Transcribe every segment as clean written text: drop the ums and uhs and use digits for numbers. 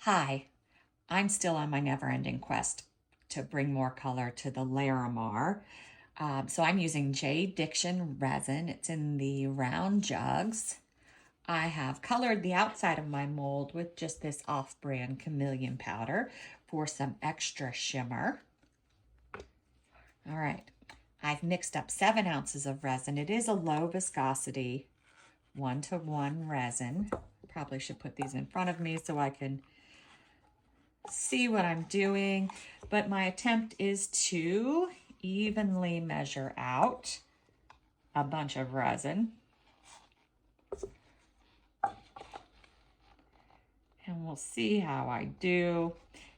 Hi, I'm still on my never-ending quest to bring more color to the Larimar. So I'm using J. Diction resin. It's in the round jugs. I have colored the outside of my mold with just this off-brand chameleon powder for some extra shimmer. All right, I've mixed up 7 ounces of resin. It is a low viscosity 1-to-1 resin. Probably should put these in front of me so I can see what I'm doing, but my attempt is to evenly measure out a bunch of resin. And we'll see how I do.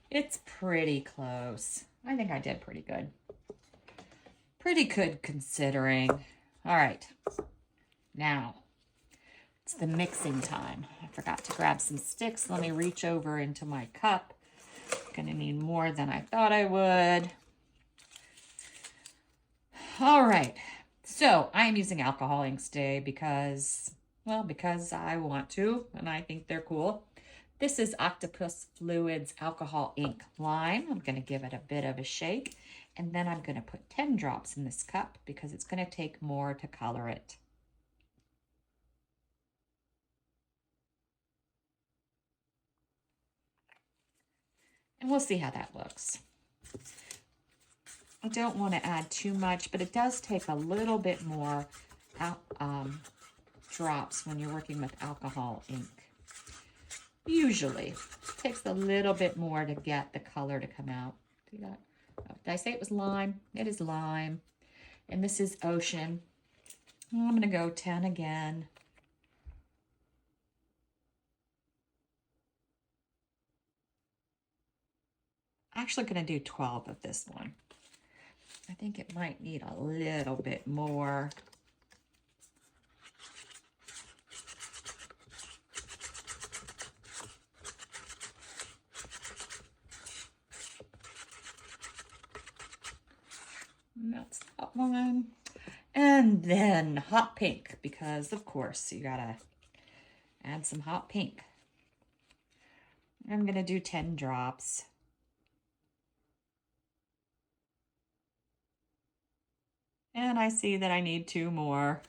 It's pretty close. I think I did pretty good. Pretty good considering. All right, now it's the mixing time. I forgot to grab some sticks. Let me reach over into my cup. Gonna need more than I thought I would. All right, so I am using alcohol inks today because I want to, and I think they're cool. This is Octopus Fluids Alcohol Ink Lime. I'm gonna give it a bit of a shake, and then I'm gonna put 10 drops in this cup because it's gonna take more to color it. And we'll see how that looks. I don't want to add too much, but it does take a little bit more drops when you're working with alcohol ink. Usually, it takes a little bit more to get the color to come out. See that? Oh, did I say it was lime? It is lime. And this is ocean. I'm going to go 10 again. Actually going to do 12 of this one. I think it might need a little bit more. And that's that one. And then hot pink, because of course you gotta add some hot pink. I'm gonna do 10 drops. And I see that I need 2 more.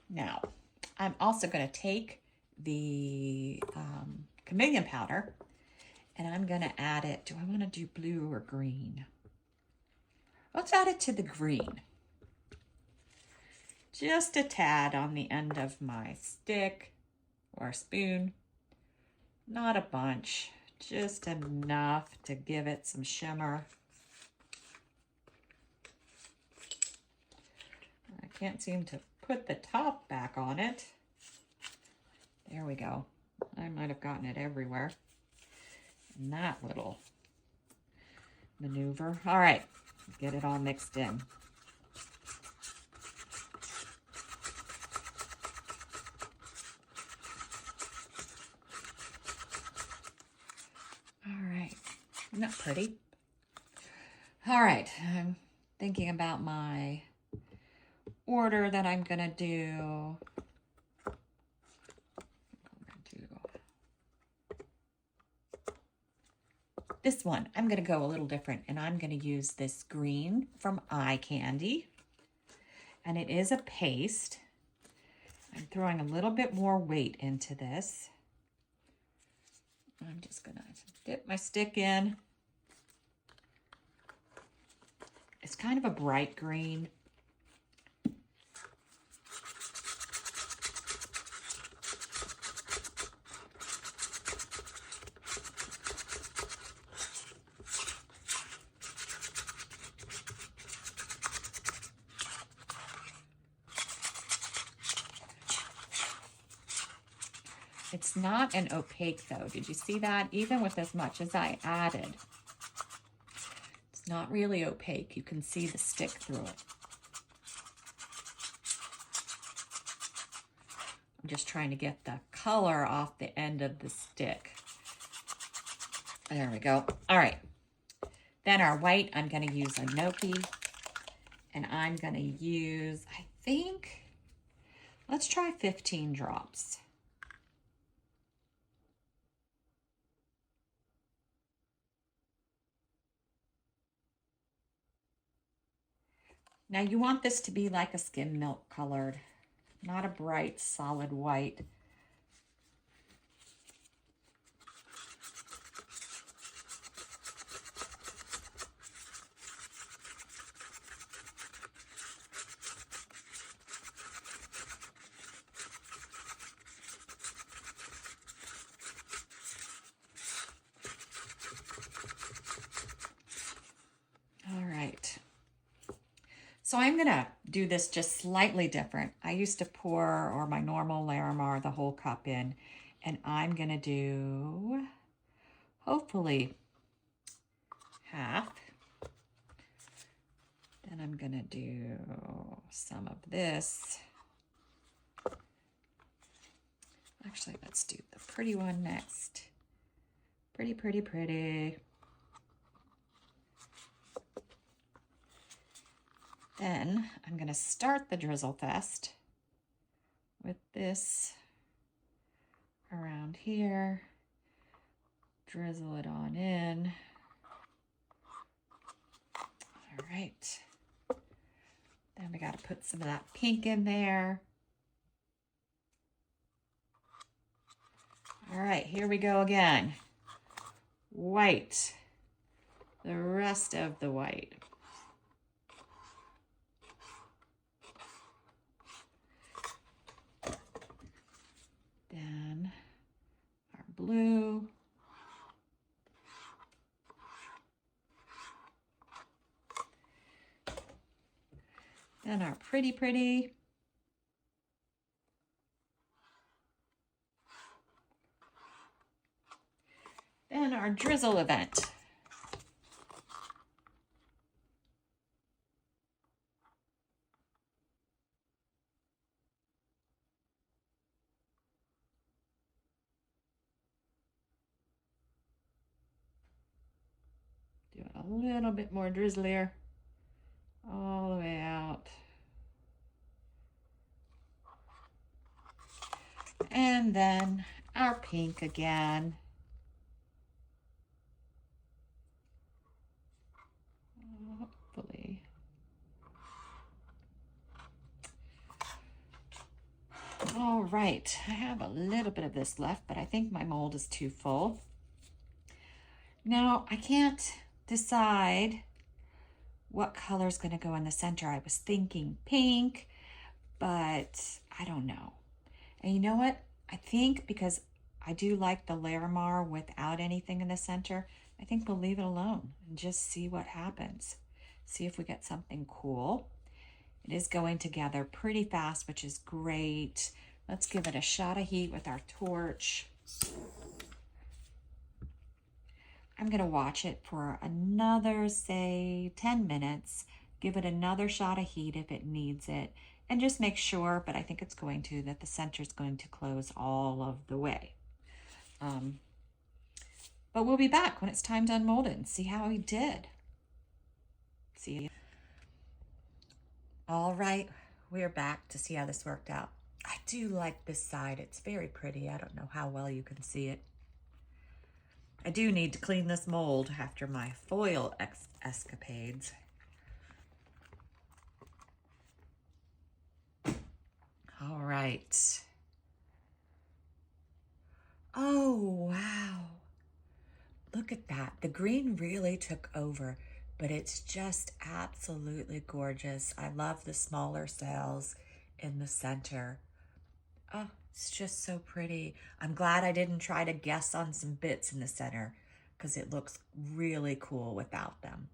Now, I'm also going to take the chameleon powder and I'm going to add it. Do I want to do blue or green? Let's add it to the green. Just a tad on the end of my stick or spoon. Not a bunch, just enough to give it some shimmer. I can't seem to put the top back on it. There we go. I might have gotten it everywhere in that little maneuver. All right, get it all mixed in. All right, isn't that pretty? All right, I'm thinking about my order that I'm gonna do. This one, I'm gonna go a little different, and I'm gonna use this green from Eye Candy, and it is a paste. I'm throwing a little bit more weight into this. I'm just gonna dip my stick in. It's kind of a bright green. It's not an opaque though. Did you see that? Even with as much as I added, it's not really opaque. You can see the stick through it. just trying to get the color off the end of the stick. There we go. All right. Then our white, I'm going to use a Gnocchi. And I'm going to use, I think, let's try 15 drops. Now you want this to be like a skim milk colored, not a bright solid white. So I'm gonna do this just slightly different. I used to pour, or my normal Larimar, the whole cup in, and I'm gonna do, hopefully, half. Then I'm gonna do some of this. Actually, let's do the pretty one next. Pretty, pretty, pretty. Then I'm going to start the drizzle fest with this around here. Drizzle it on in. All right. Then we got to put some of that pink in there. All right, here we go again. White. The rest of the white. Then our blue. Then our pretty, pretty. Then our drizzle event. Do it a little bit more drizzlier, all the way out. And then our pink again. Hopefully. All right, I have a little bit of this left, but I think my mold is too full. Now, I can't decide what color is going to go in the center. I was thinking pink, but I don't know. And you know what? I think because I do like the Larimar without anything in the center, I think we'll leave it alone and just see what happens. See if we get something cool. It is going together pretty fast, which is great. Let's give it a shot of heat with our torch. I'm going to watch it for another, say, 10 minutes. Give it another shot of heat if it needs it. And just make sure, but I think it's going to, that the center is going to close all of the way. But we'll be back when it's time to unmold it and see how he did. See you. All right, we're back to see how this worked out. I do like this side. It's very pretty. I don't know how well you can see it. I do need to clean this mold after my foil escapades. All right. Oh, wow. Look at that. The green really took over, but it's just absolutely gorgeous. I love the smaller cells in the center. Oh, it's just so pretty. I'm glad I didn't try to guess on some bits in the center because it looks really cool without them.